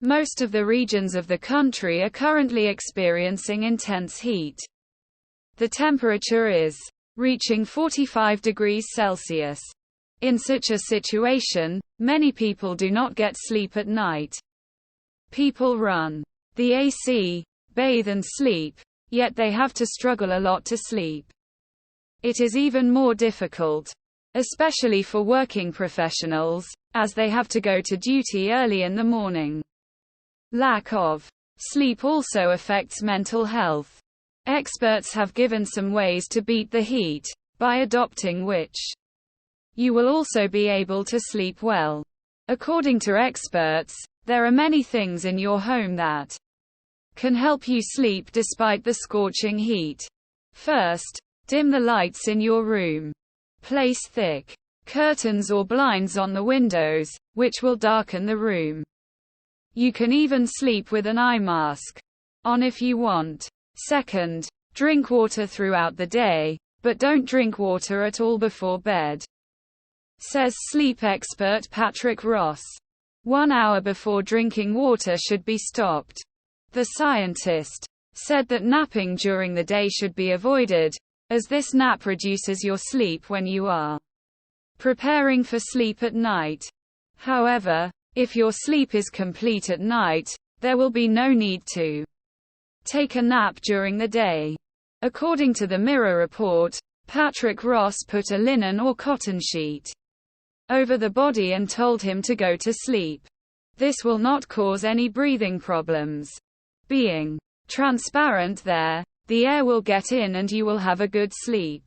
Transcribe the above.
Most of the regions of the country are currently experiencing intense heat. The temperature is reaching 45 degrees Celsius. In such a situation, many people do not get sleep at night. People run the AC, bathe and sleep, yet they have to struggle a lot to sleep. It is even more difficult, especially for working professionals, as they have to go to duty early in the morning. Lack of sleep also affects mental health. Experts have given some ways to beat the heat, by adopting which you will also be able to sleep well. According to experts, there are many things in your home that can help you sleep despite the scorching heat. First, dim the lights in your room. Place thick curtains or blinds on the windows, which will darken the room. You can even sleep with an eye mask on if you want. Second, drink water throughout the day, but don't drink water at all before bed, says sleep expert Patrick Ross. 1 hour before drinking water should be stopped. The scientist said that napping during the day should be avoided, as this nap reduces your sleep when you are preparing for sleep at night. However, if your sleep is complete at night, there will be no need to take a nap during the day. According to the Mirror report, Patrick Ross put a linen or cotton sheet over the body and told him to go to sleep. This will not cause any breathing problems. Being transparent there, the air will get in and you will have a good sleep.